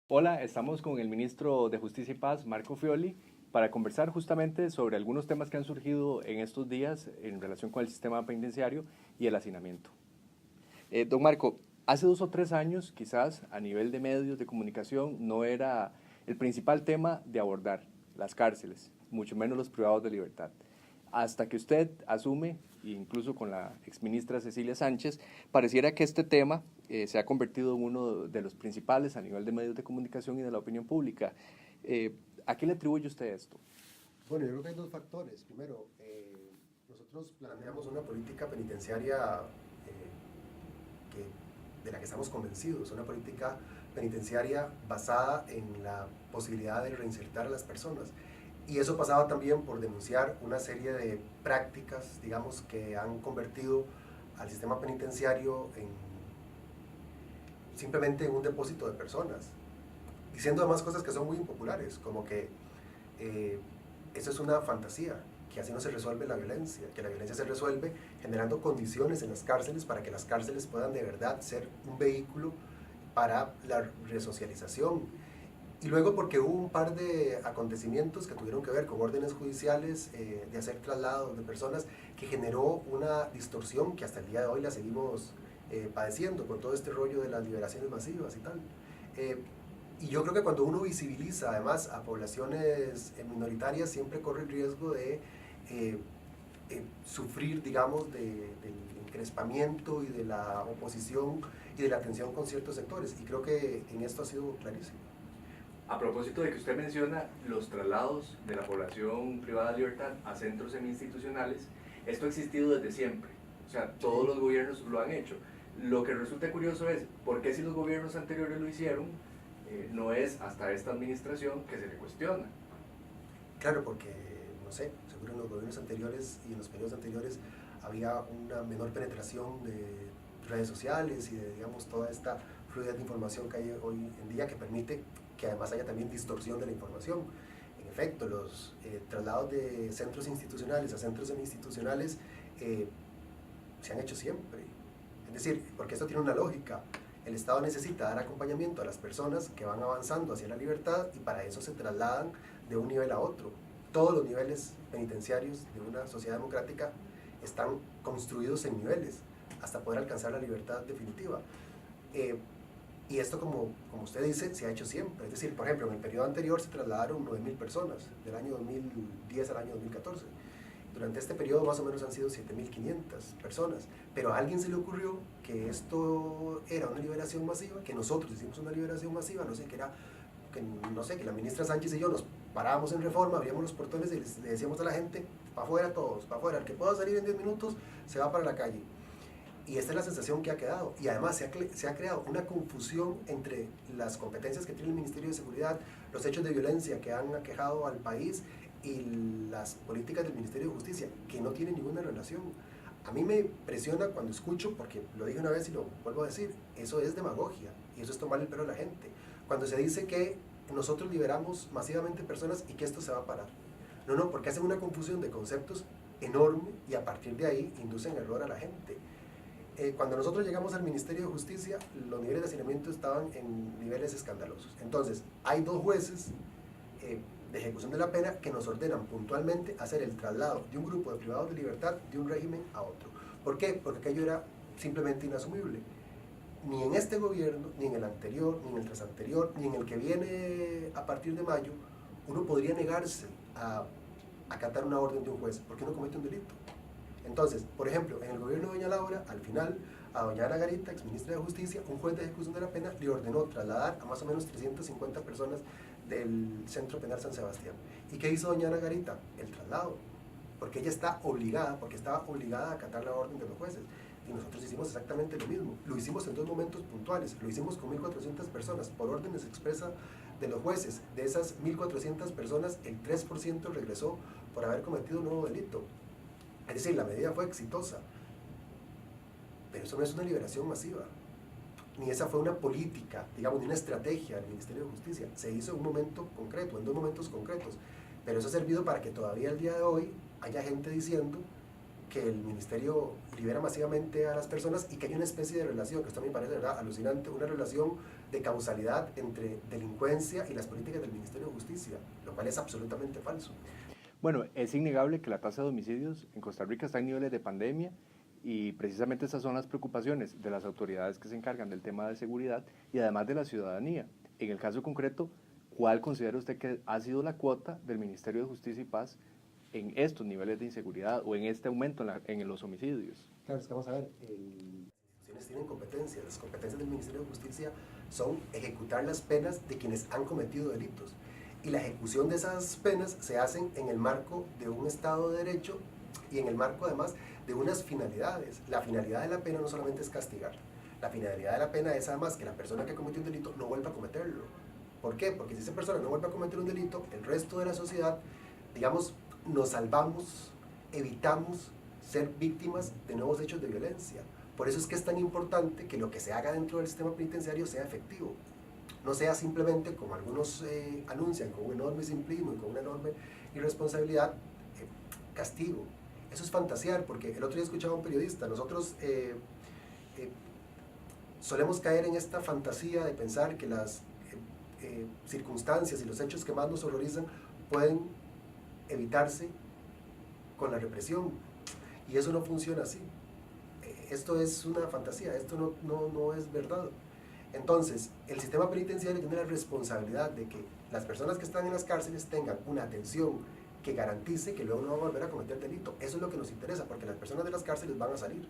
Hola, estamos con el ministro de Justicia y Paz, Marco Fioli, para conversar justamente sobre algunos temas que han surgido en estos días en relación con el sistema penitenciario y el hacinamiento. Don Marco, hace 2 o 3 años, quizás a nivel de medios de comunicación, no era el principal tema de abordar las cárceles, mucho menos los privados de libertad. Hasta que usted asume, incluso con la exministra Cecilia Sánchez, pareciera que este tema se ha convertido en uno de los principales a nivel de medios de comunicación y de la opinión pública. ¿A qué le atribuye usted esto? Bueno, yo creo que hay dos factores. Primero, nosotros planteamos una política penitenciaria de la que estamos convencidos, una política penitenciaria basada en la posibilidad de reinsertar a las personas. Y eso pasaba también por denunciar una serie de prácticas, digamos, que han convertido al sistema penitenciario simplemente en un depósito de personas, diciendo además cosas que son muy impopulares, como que eso es una fantasía, que así no se resuelve la violencia, que la violencia se resuelve generando condiciones en las cárceles para que las cárceles puedan de verdad ser un vehículo para la resocialización. Y luego porque hubo un par de acontecimientos que tuvieron que ver con órdenes judiciales de hacer traslados de personas que generó una distorsión que hasta el día de hoy la seguimos padeciendo con todo este rollo de las liberaciones masivas y tal. Y yo creo que cuando uno visibiliza además a poblaciones minoritarias siempre corre el riesgo de sufrir, digamos, del encrespamiento y de la oposición y de la tensión con ciertos sectores. Y creo que en esto ha sido clarísimo. A propósito de que usted menciona los traslados de la población privada de libertad a centros semi-institucionales, esto ha existido desde siempre. O sea, todos los gobiernos lo han hecho. Lo que resulta curioso es, ¿por qué si los gobiernos anteriores lo hicieron, no es hasta esta administración que se le cuestiona? Claro, porque, no sé, seguro en los gobiernos anteriores y en los periodos anteriores había una menor penetración de redes sociales y de, digamos, toda esta fluidez de información que hay hoy en día que permite que además haya también distorsión de la información. En efecto, los traslados de centros institucionales a centros semi-institucionales se han hecho siempre. Es decir, porque esto tiene una lógica. El Estado necesita dar acompañamiento a las personas que van avanzando hacia la libertad y para eso se trasladan de un nivel a otro. Todos los niveles penitenciarios de una sociedad democrática están construidos en niveles hasta poder alcanzar la libertad definitiva. Y esto, como usted dice, se ha hecho siempre. Es decir, por ejemplo, en el periodo anterior se trasladaron 9.000 personas, del año 2010 al año 2014. Durante este periodo más o menos han sido 7.500 personas, pero a alguien se le ocurrió que esto era una liberación masiva, que nosotros hicimos una liberación masiva, no sé, que la ministra Sánchez y yo nos parábamos en Reforma, abríamos los portones y le decíamos a la gente, para afuera todos, para afuera, el que pueda salir en 10 minutos se va para la calle. Y esta es la sensación que ha quedado. Y además se ha creado una confusión entre las competencias que tiene el Ministerio de Seguridad, los hechos de violencia que han aquejado al país y las políticas del Ministerio de Justicia, que no tienen ninguna relación. A mí me presiona cuando escucho, porque lo dije una vez y lo vuelvo a decir, eso es demagogia y eso es tomar el pelo a la gente. Cuando se dice que nosotros liberamos masivamente personas y que esto se va a parar. No, porque hacen una confusión de conceptos enorme y a partir de ahí inducen error a la gente. Cuando nosotros llegamos al Ministerio de Justicia, los niveles de hacinamiento estaban en niveles escandalosos. Entonces, hay dos jueces de ejecución de la pena que nos ordenan puntualmente hacer el traslado de un grupo de privados de libertad de un régimen a otro. ¿Por qué? Porque aquello era simplemente inasumible. Ni en este gobierno, ni en el anterior, ni en el trasanterior, ni en el que viene a partir de mayo, uno podría negarse a acatar una orden de un juez, porque uno comete un delito. Entonces, por ejemplo, en el gobierno de doña Laura, al final, a doña Ana Garita, exministra de Justicia, un juez de ejecución de la pena le ordenó trasladar a más o menos 350 personas del Centro Penal San Sebastián. ¿Y qué hizo doña Ana Garita? El traslado, porque ella está obligada, porque estaba obligada a acatar la orden de los jueces. Y nosotros hicimos exactamente lo mismo. Lo hicimos en dos momentos puntuales. Lo hicimos con 1.400 personas por órdenes expresas de los jueces. De esas 1.400 personas, el 3% regresó por haber cometido un nuevo delito. Es decir, la medida fue exitosa, pero eso no es una liberación masiva, ni esa fue una política, digamos, ni una estrategia del Ministerio de Justicia. Se hizo en un momento concreto, en dos momentos concretos, pero eso ha servido para que todavía al día de hoy haya gente diciendo que el Ministerio libera masivamente a las personas y que hay una especie de relación, que esto a mí me parece, ¿verdad?, alucinante, una relación de causalidad entre delincuencia y las políticas del Ministerio de Justicia, lo cual es absolutamente falso. Bueno, es innegable que la tasa de homicidios en Costa Rica está en niveles de pandemia y precisamente esas son las preocupaciones de las autoridades que se encargan del tema de seguridad y además de la ciudadanía. En el caso concreto, ¿cuál considera usted que ha sido la cuota del Ministerio de Justicia y Paz en estos niveles de inseguridad o en este aumento en los homicidios? Claro, es que vamos a ver, las instituciones tienen competencias. Las competencias del Ministerio de Justicia son ejecutar las penas de quienes han cometido delitos. Y la ejecución de esas penas se hacen en el marco de un Estado de Derecho y en el marco además de unas finalidades. La finalidad de la pena no solamente es castigar. La finalidad de la pena es además que la persona que cometió un delito no vuelva a cometerlo. ¿Por qué? Porque si esa persona no vuelve a cometer un delito, el resto de la sociedad, digamos, nos salvamos, evitamos ser víctimas de nuevos hechos de violencia. Por eso es que es tan importante que lo que se haga dentro del sistema penitenciario sea efectivo. No sea simplemente, como algunos anuncian, con un enorme simplismo y con una enorme irresponsabilidad, castigo. Eso es fantasear, porque el otro día escuchaba a un periodista, nosotros solemos caer en esta fantasía de pensar que las circunstancias y los hechos que más nos horrorizan pueden evitarse con la represión, y eso no funciona así. Esto es una fantasía, esto no es verdad. Entonces, el sistema penitenciario tiene la responsabilidad de que las personas que están en las cárceles tengan una atención que garantice que luego no van a volver a cometer delito. Eso es lo que nos interesa, porque las personas de las cárceles van a salir.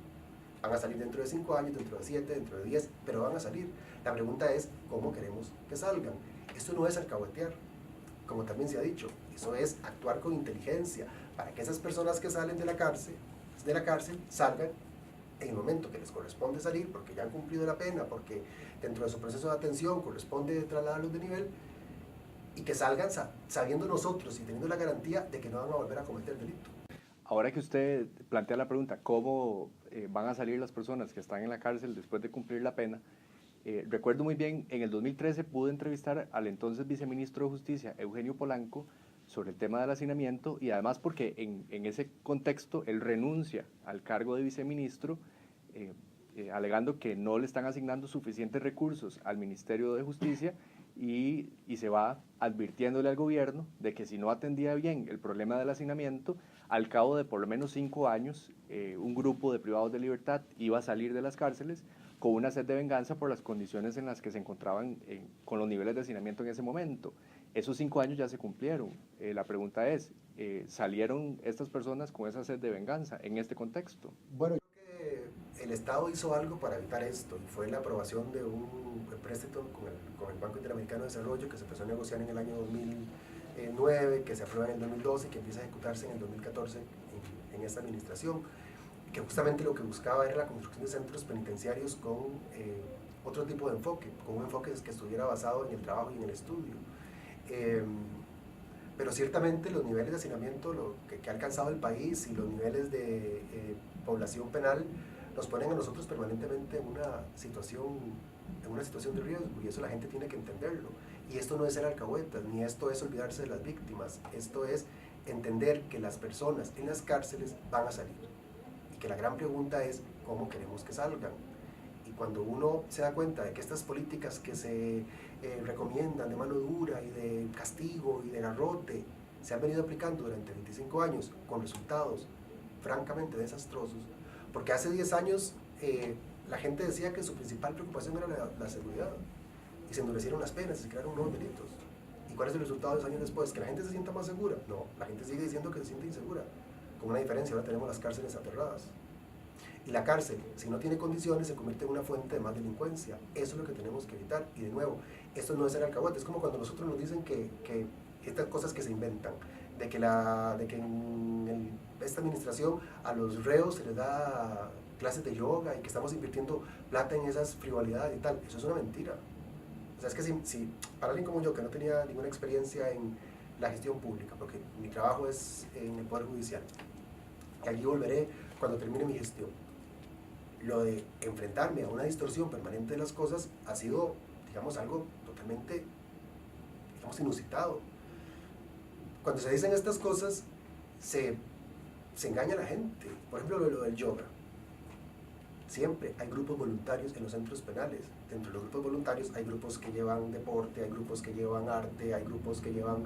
Van a salir dentro de 5 años, dentro de 7, dentro de 10, pero van a salir. La pregunta es, ¿cómo queremos que salgan? Esto no es alcahuetear, como también se ha dicho. Eso es actuar con inteligencia, para que esas personas que salen de la cárcel salgan en el momento que les corresponde salir, porque ya han cumplido la pena, porque dentro de su proceso de atención corresponde trasladarlos de nivel, y que salgan sabiendo nosotros y teniendo la garantía de que no van a volver a cometer delito. Ahora que usted plantea la pregunta, ¿cómo van a salir las personas que están en la cárcel después de cumplir la pena? Recuerdo muy bien, en el 2013 pude entrevistar al entonces viceministro de Justicia, Eugenio Polanco, sobre el tema del hacinamiento, y además porque en ese contexto él renuncia al cargo de viceministro, alegando que no le están asignando suficientes recursos al Ministerio de Justicia y se va advirtiéndole al gobierno de que si no atendía bien el problema del hacinamiento, al cabo de por lo menos 5 años, un grupo de privados de libertad iba a salir de las cárceles con una sed de venganza por las condiciones en las que se encontraban con los niveles de hacinamiento en ese momento. Esos 5 años ya se cumplieron. La pregunta es, ¿salieron estas personas con esa sed de venganza en este contexto? Bueno, yo creo que el Estado hizo algo para evitar esto, y fue la aprobación de un préstamo con el Banco Interamericano de Desarrollo que se empezó a negociar en el año 2009, que se aprueba en el 2012 y que empieza a ejecutarse en el 2014 en esta administración, que justamente lo que buscaba era la construcción de centros penitenciarios con otro tipo de enfoque, con un enfoque que estuviera basado en el trabajo y en el estudio. Pero ciertamente los niveles de hacinamiento que ha alcanzado el país y los niveles de población penal nos ponen a nosotros permanentemente en una situación de riesgo, y eso la gente tiene que entenderlo. Y esto no es ser alcahuetas, ni esto es olvidarse de las víctimas, esto es entender que las personas en las cárceles van a salir, y que la gran pregunta es cómo queremos que salgan. Y cuando uno se da cuenta de que estas políticas que se recomiendan de mano dura y de castigo y de garrote se han venido aplicando durante 25 años con resultados francamente desastrosos, porque hace 10 años la gente decía que su principal preocupación era la seguridad, y se endurecieron las penas y se crearon nuevos delitos. ¿Y cuál es el resultado 10 años después? ¿Que la gente se sienta más segura? No, la gente sigue diciendo que se siente insegura, con una diferencia: ahora tenemos las cárceles aterradas. Y la cárcel, si no tiene condiciones, se convierte en una fuente de más delincuencia. Eso es lo que tenemos que evitar. Y de nuevo, esto no es ser alcahuete. Es como cuando nosotros nos dicen que estas cosas que se inventan, de que en esta administración a los reos se les da clases de yoga y que estamos invirtiendo plata en esas frivolidades y tal. Eso es una mentira. O sea, es que si para alguien como yo, que no tenía ninguna experiencia en la gestión pública, porque mi trabajo es en el Poder Judicial, y allí volveré cuando termine mi gestión, lo de enfrentarme a una distorsión permanente de las cosas ha sido, digamos, algo totalmente, digamos, inusitado. Cuando se dicen estas cosas, se engaña a la gente. Por ejemplo, lo del yoga. Siempre hay grupos voluntarios en los centros penales. Dentro de los grupos voluntarios hay grupos que llevan deporte, hay grupos que llevan arte, hay grupos que llevan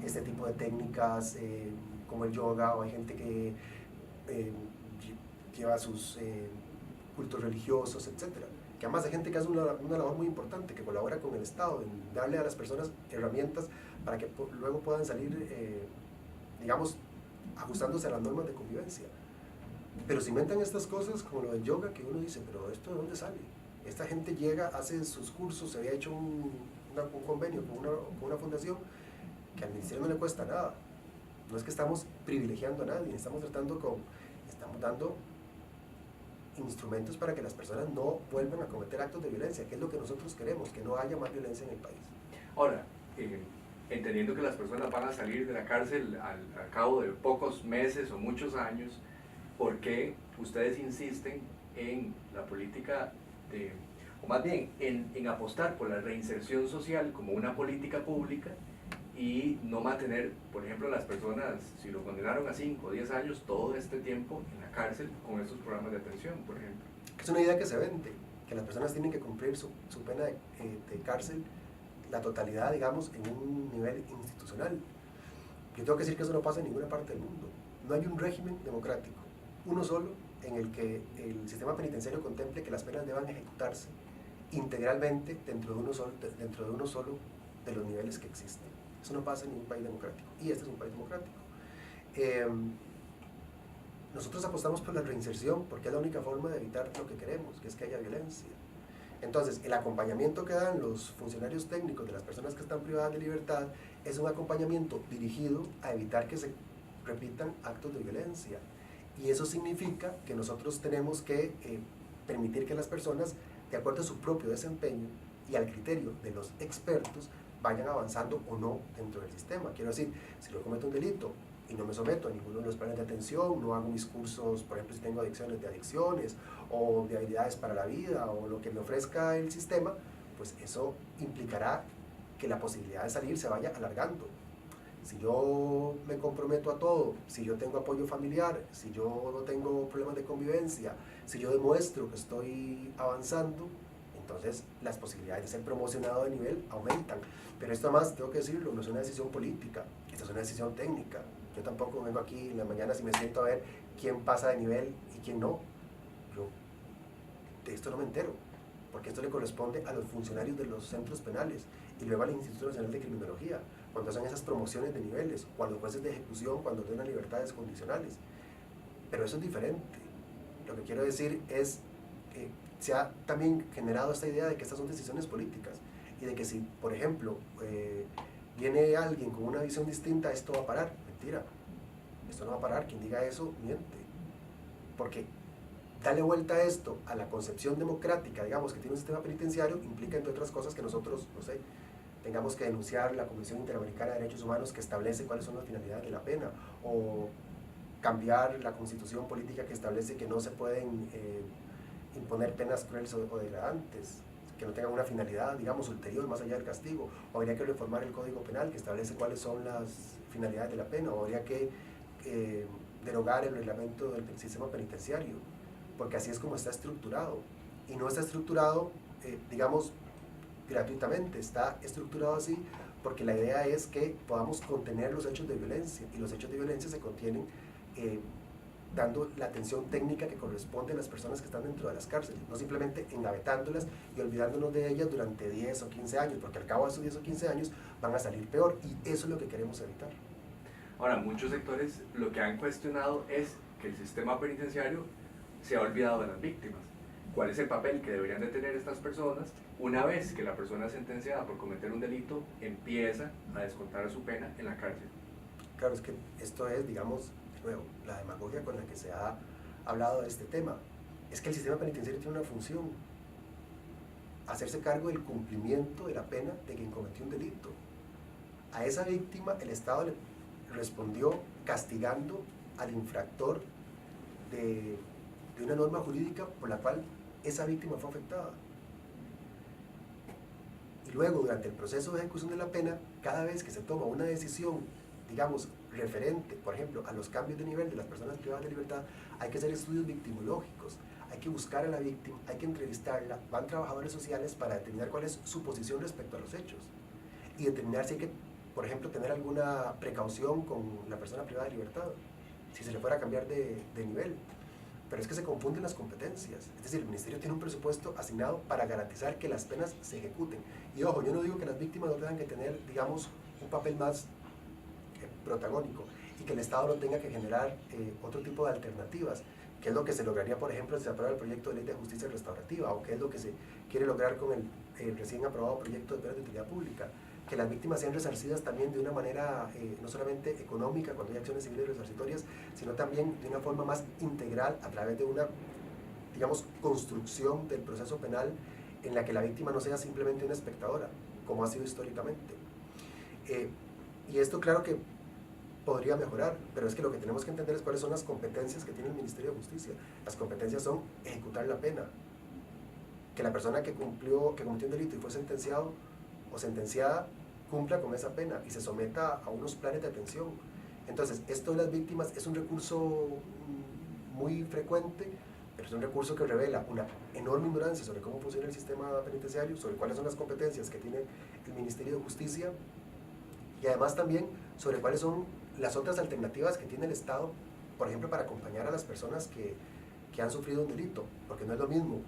este tipo de técnicas como el yoga, o hay gente que lleva sus cultos religiosos, etcétera. Que además hay gente que hace una labor muy importante, que colabora con el Estado en darle a las personas herramientas para que luego puedan salir, digamos, ajustándose a las normas de convivencia. Pero se inventan estas cosas como lo del yoga, que uno dice, pero ¿esto de dónde sale? Esta gente llega, hace sus cursos, se había hecho un convenio con una fundación que al ministerio no le cuesta nada. No es que estamos privilegiando a nadie, estamos dando instrumentos para que las personas no vuelvan a cometer actos de violencia, que es lo que nosotros queremos, que no haya más violencia en el país. Ahora, entendiendo que las personas van a salir de la cárcel al cabo de pocos meses o muchos años, ¿por qué ustedes insisten en la política o más bien en apostar por la reinserción social como una política pública y no mantener, por ejemplo, a las personas, si lo condenaron a 5 o 10 años, todo este tiempo en la cárcel con estos programas de atención, por ejemplo? Es una idea que se vende, que las personas tienen que cumplir su pena de cárcel, la totalidad, digamos, en un nivel institucional. Yo tengo que decir que eso no pasa en ninguna parte del mundo. No hay un régimen democrático, uno solo, en el que el sistema penitenciario contemple que las penas deban ejecutarse integralmente dentro de uno solo de los niveles que existen. Eso no pasa en ningún país democrático, y este es un país democrático. Nosotros apostamos por la reinserción porque es la única forma de evitar lo que queremos, que es que haya violencia. Entonces, el acompañamiento que dan los funcionarios técnicos de las personas que están privadas de libertad es un acompañamiento dirigido a evitar que se repitan actos de violencia. Y eso significa que nosotros tenemos que permitir que las personas, de acuerdo a su propio desempeño y al criterio de los expertos, vayan avanzando o no dentro del sistema. Quiero decir, si yo cometo un delito y no me someto a ninguno de los planes de atención, no hago mis cursos, por ejemplo, si tengo adicciones de adicciones o de habilidades para la vida o lo que me ofrezca el sistema, pues eso implicará que la posibilidad de salir se vaya alargando. Si yo me comprometo a todo, si yo tengo apoyo familiar, si yo no tengo problemas de convivencia, si yo demuestro que estoy avanzando, entonces las posibilidades de ser promocionado de nivel aumentan. Pero esto además, tengo que decirlo, no es una decisión política, esta es una decisión técnica. Yo tampoco vengo aquí en la mañana si me siento a ver quién pasa de nivel y quién no. Yo de esto no me entero, porque esto le corresponde a los funcionarios de los centros penales y luego al Instituto Nacional de Criminología, cuando hacen esas promociones de niveles, cuando jueces de ejecución, cuando ordenan libertades condicionales. Pero eso es diferente. Lo que quiero decir es que se ha también generado esta idea de que estas son decisiones políticas y de que si, por ejemplo, viene alguien con una visión distinta, esto va a parar. Mentira, esto no va a parar. Quien diga eso, miente. Porque darle vuelta a esto, a la concepción democrática, digamos, que tiene un sistema penitenciario, implica, entre otras cosas, que nosotros, no sé, tengamos que denunciar la Comisión Interamericana de Derechos Humanos que establece cuáles son las finalidades de la pena, o cambiar la constitución política que establece que no se pueden imponer penas crueles o degradantes, que no tengan una finalidad, digamos, ulterior, más allá del castigo, o habría que reformar el Código Penal que establece cuáles son las finalidades de la pena, o habría que derogar el reglamento del sistema penitenciario, porque así es como está estructurado, y no está estructurado, digamos, gratuitamente, está estructurado así porque la idea es que podamos contener los hechos de violencia, y los hechos de violencia se contienen dando la atención técnica que corresponde a las personas que están dentro de las cárceles, no simplemente engavetándolas y olvidándonos de ellas durante 10 o 15 años, porque al cabo de esos 10 o 15 años van a salir peor, y eso es lo que queremos evitar. Ahora, muchos sectores lo que han cuestionado es que el sistema penitenciario se ha olvidado de las víctimas. ¿Cuál es el papel que deberían de tener estas personas una vez que la persona sentenciada por cometer un delito empieza a descontar su pena en la cárcel? Claro, es que esto es, digamos, de nuevo, la demagogia con la que se ha hablado de este tema. Es que el sistema penitenciario tiene una función: hacerse cargo del cumplimiento de la pena de quien cometió un delito. A esa víctima el Estado le respondió castigando al infractor de una norma jurídica por la cual esa víctima fue afectada. Y luego, durante el proceso de ejecución de la pena, cada vez que se toma una decisión, digamos, referente, por ejemplo, a los cambios de nivel de las personas privadas de libertad, hay que hacer estudios victimológicos, hay que buscar a la víctima, hay que entrevistarla, van trabajadores sociales para determinar cuál es su posición respecto a los hechos y determinar si hay que, por ejemplo, tener alguna precaución con la persona privada de libertad, si se le fuera a cambiar de nivel. Pero es que se confunden las competencias. Es decir, el ministerio tiene un presupuesto asignado para garantizar que las penas se ejecuten. Y ojo, yo no digo que las víctimas no tengan que tener, digamos, un papel más protagónico y que el Estado no tenga que generar otro tipo de alternativas, que es lo que se lograría, por ejemplo, si se aprueba el proyecto de ley de justicia restaurativa, o que es lo que se quiere lograr con el recién aprobado proyecto de penas de utilidad pública, que las víctimas sean resarcidas también de una manera no solamente económica cuando hay acciones civiles resarcitorias, sino también de una forma más integral a través de una, digamos, construcción del proceso penal en la que la víctima no sea simplemente una espectadora, como ha sido históricamente. Y esto claro que podría mejorar, pero es que lo que tenemos que entender es cuáles son las competencias que tiene el Ministerio de Justicia. Las competencias son ejecutar la pena, que la persona que cometió un delito y fue sentenciado o sentenciada cumpla con esa pena y se someta a unos planes de atención. Entonces, esto de las víctimas es un recurso muy frecuente, pero es un recurso que revela una enorme ignorancia sobre cómo funciona el sistema penitenciario, sobre cuáles son las competencias que tiene el Ministerio de Justicia y además también sobre cuáles son las otras alternativas que tiene el Estado, por ejemplo, para acompañar a las personas que han sufrido un delito, porque no es lo mismo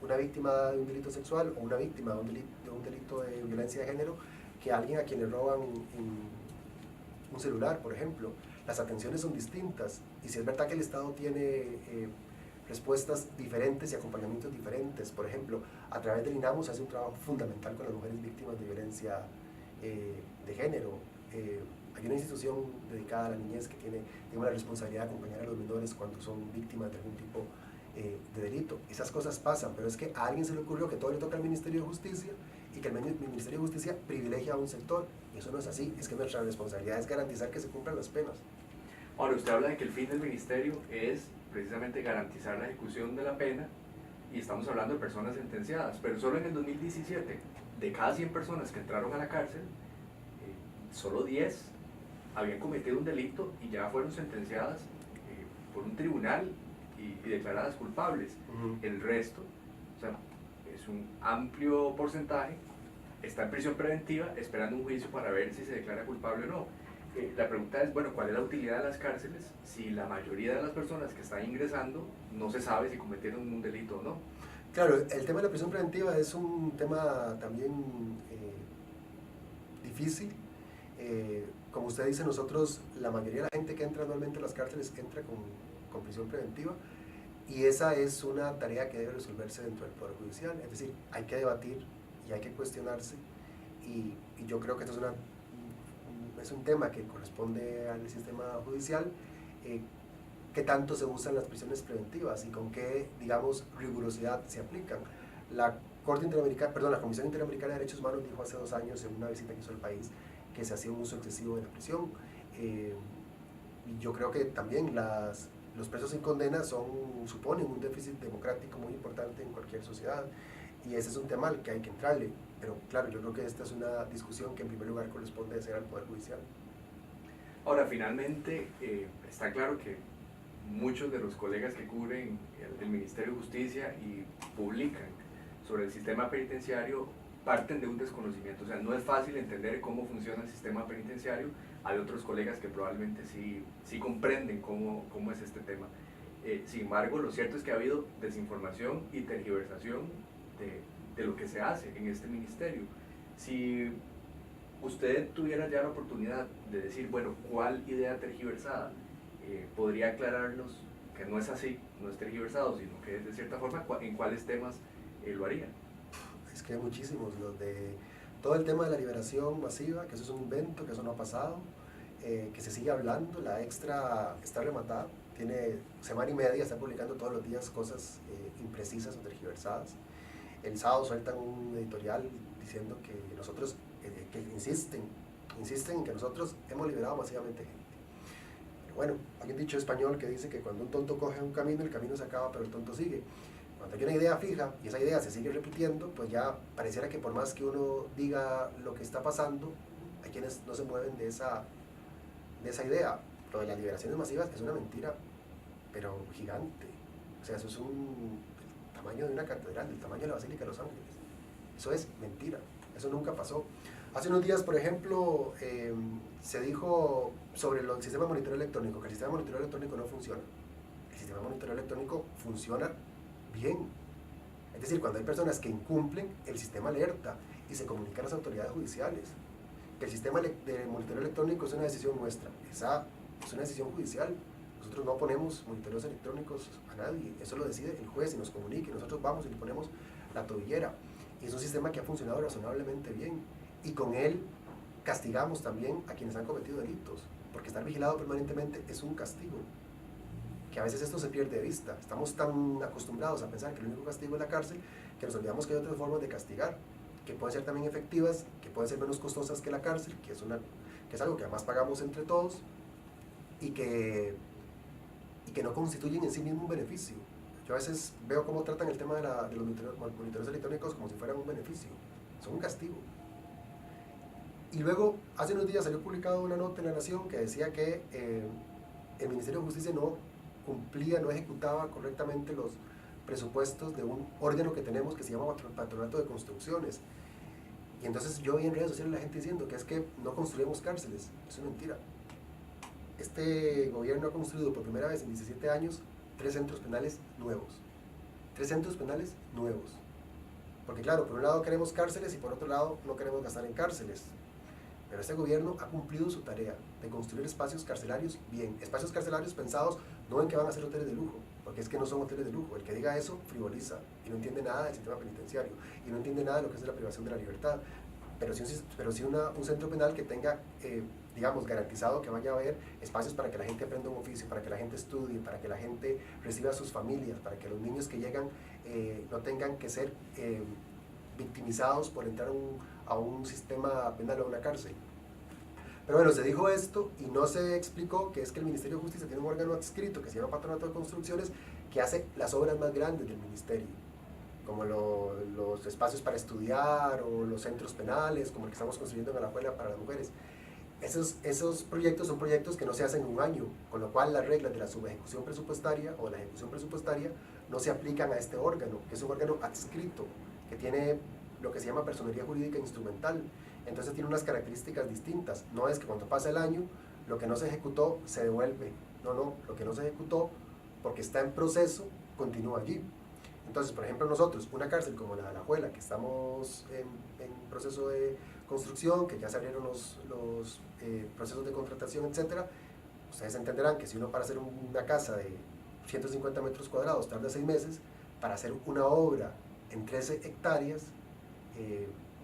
una víctima de un delito sexual o una víctima de un delito de violencia de género que alguien a quien le roban un celular, por ejemplo. Las atenciones son distintas y si es verdad que el Estado tiene respuestas diferentes y acompañamientos diferentes, por ejemplo, a través del INAMU se hace un trabajo fundamental con las mujeres víctimas de violencia de género. Hay una institución dedicada a la niñez que tiene la responsabilidad de acompañar a los menores cuando son víctimas de algún tipo de delito. Esas cosas pasan, pero es que a alguien se le ocurrió que todo le toca al Ministerio de Justicia y que el Ministerio de Justicia privilegia a un sector, y eso no es así. Es que nuestra responsabilidad es garantizar que se cumplan las penas. Ahora, usted habla de que el fin del ministerio es precisamente garantizar la ejecución de la pena, y estamos hablando de personas sentenciadas, pero solo en el 2017, de cada 100 personas que entraron a la cárcel, solo 10 habían cometido un delito y ya fueron sentenciadas por un tribunal y declaradas culpables. El resto, o sea, es un amplio porcentaje, está en prisión preventiva esperando un juicio para ver si se declara culpable o no. La pregunta es, bueno, ¿cuál es la utilidad de las cárceles si la mayoría de las personas que están ingresando no se sabe si cometieron un delito o no? Claro, el tema de la prisión preventiva es un tema también difícil. Como usted dice, nosotros, la mayoría de la gente que entra anualmente a las cárceles entra con prisión preventiva, y esa es una tarea que debe resolverse dentro del Poder Judicial. Es decir, hay que debatir y hay que cuestionarse, y yo creo que esto es un tema que corresponde al sistema judicial, qué tanto se usan las prisiones preventivas y con qué, digamos, rigurosidad se aplican. La Comisión Interamericana de Derechos Humanos dijo hace 2 años en una visita que hizo al país que se hacía un uso excesivo de la prisión. Y yo creo que también los presos sin condena suponen un déficit democrático muy importante en cualquier sociedad, y ese es un tema al que hay que entrarle. Pero claro, yo creo que esta es una discusión que en primer lugar corresponde hacer al Poder Judicial. Ahora, finalmente, está claro que muchos de los colegas que cubren el Ministerio de Justicia y publican sobre el sistema penitenciario parten de un desconocimiento. O sea, no es fácil entender cómo funciona el sistema penitenciario. Hay otros colegas que probablemente sí comprenden cómo es este tema. Sin embargo, lo cierto es que ha habido desinformación y tergiversación de lo que se hace en este ministerio. Si usted tuviera ya la oportunidad de decir, bueno, ¿cuál idea tergiversada podría aclararnos que no es así, no es tergiversado, sino que es de cierta forma, en cuáles temas lo haría? Es que hay muchísimos, los de todo el tema de la liberación masiva, que eso es un invento, que eso no ha pasado, que se sigue hablando, la Extra está rematada, tiene semana y media, está publicando todos los días cosas imprecisas o tergiversadas. El sábado sueltan un editorial diciendo que nosotros, que insisten en que nosotros hemos liberado masivamente gente. Pero bueno, hay un dicho español que dice que cuando un tonto coge un camino, el camino se acaba, pero el tonto sigue. Cuando hay una idea fija y esa idea se sigue repitiendo, pues ya pareciera que por más que uno diga lo que está pasando, hay quienes no se mueven de esa idea. Lo de las liberaciones masivas es una mentira, pero gigante. O sea, eso es el tamaño de una catedral, el tamaño de la Basílica de los Ángeles. Eso es mentira, eso nunca pasó. Hace unos días, por ejemplo, se dijo sobre el sistema de monitoreo electrónico, que el sistema de monitoreo electrónico no funciona. El sistema de monitoreo electrónico funciona bien. Es decir, cuando hay personas que incumplen, el sistema alerta y se comunica a las autoridades judiciales. Que el sistema de monitoreo electrónico es una decisión nuestra, esa es una decisión judicial. Nosotros no ponemos monitoreos electrónicos a nadie, eso lo decide el juez y nos comunica, y nosotros vamos y le ponemos la tobillera. Y es un sistema que ha funcionado razonablemente bien. Y con él castigamos también a quienes han cometido delitos, porque estar vigilado permanentemente es un castigo, que a veces esto se pierde de vista. Estamos tan acostumbrados a pensar que el único castigo es la cárcel, que nos olvidamos que hay otras formas de castigar, que pueden ser también efectivas, que pueden ser menos costosas que la cárcel, que es algo que además pagamos entre todos, y que no constituyen en sí mismo un beneficio. Yo a veces veo cómo tratan el tema de los monitoreos electrónicos como si fueran un beneficio, son un castigo. Y luego, hace unos días salió publicada una nota en La Nación que decía que el Ministerio de Justicia no cumplía, no ejecutaba correctamente los presupuestos de un órgano que tenemos que se llama Patronato de Construcciones. Y entonces yo vi en redes sociales la gente diciendo que es que no construimos cárceles. Eso es mentira. Este gobierno ha construido por primera vez en 17 años 3 centros penales nuevos. 3 centros penales nuevos. Porque claro, por un lado queremos cárceles y por otro lado no queremos gastar en cárceles. Pero este gobierno ha cumplido su tarea de construir espacios carcelarios bien. Espacios carcelarios pensados no en que van a ser hoteles de lujo, porque es que no son hoteles de lujo. El que diga eso frivoliza y no entiende nada del sistema penitenciario y no entiende nada de lo que es la privación de la libertad. Pero sí un centro penal que tenga, digamos, garantizado que vaya a haber espacios para que la gente aprenda un oficio, para que la gente estudie, para que la gente reciba a sus familias, para que los niños que llegan no tengan que ser victimizados por entrar a un sistema penal o a una cárcel. Pero bueno, se dijo esto y no se explicó que es que el Ministerio de Justicia tiene un órgano adscrito que se llama Patronato de Construcciones, que hace las obras más grandes del ministerio, como los espacios para estudiar o los centros penales, como el que estamos construyendo en Alajuela para las mujeres. Esos proyectos son proyectos que no se hacen en un año, con lo cual las reglas de la subejecución presupuestaria o la ejecución presupuestaria no se aplican a este órgano, que es un órgano adscrito, que tiene lo que se llama personería jurídica instrumental. Entonces tiene unas características distintas. No es que cuando pasa el año, lo que no se ejecutó se devuelve. No, lo que no se ejecutó, porque está en proceso, continúa allí. Entonces, por ejemplo, nosotros, una cárcel como la de Alajuela, que estamos en proceso de construcción, que ya se abrieron los procesos de contratación, etc., ustedes entenderán que si uno para hacer una casa de 150 metros cuadrados tarda 6 meses, para hacer una obra en 13 hectáreas,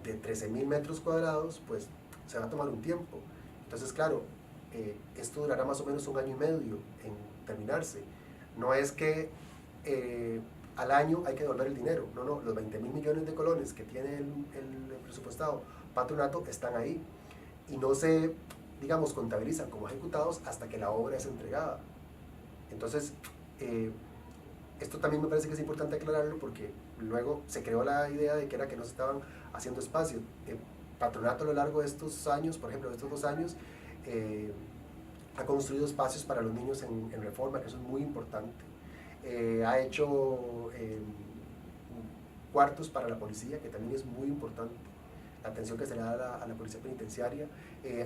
de 13.000 metros cuadrados, pues se va a tomar un tiempo. Entonces, claro, esto durará más o menos 1 año y medio en terminarse. No es que al año hay que devolver el dinero, no, los 20.000 millones de colones que tiene el presupuestado Patronato están ahí y no se, digamos, contabilizan como ejecutados hasta que la obra es entregada. Entonces, esto también me parece que es importante aclararlo porque luego se creó la idea de que era que no se estaban haciendo espacio. Patronato a lo largo de estos años, por ejemplo de estos 2 años, ha construido espacios para los niños en Reforma, que eso es muy importante. Ha hecho cuartos para la policía, que también es muy importante, la atención que se le da a la policía penitenciaria.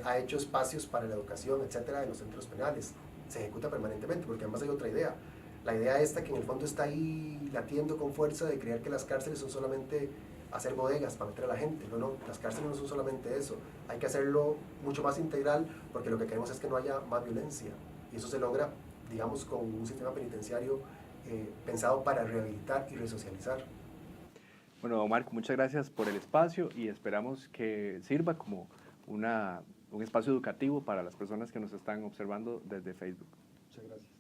Ha hecho espacios para la educación, etcétera, en los centros penales. Se ejecuta permanentemente, porque además hay otra idea. La idea esta que en el fondo está ahí latiendo con fuerza de creer que las cárceles son solamente hacer bodegas para meter a la gente. No, las cárceles no son solamente eso. Hay que hacerlo mucho más integral porque lo que queremos es que no haya más violencia. Y eso se logra, digamos, con un sistema penitenciario pensado para rehabilitar y resocializar. Bueno, Marco, muchas gracias por el espacio y esperamos que sirva como un espacio educativo para las personas que nos están observando desde Facebook. Muchas gracias.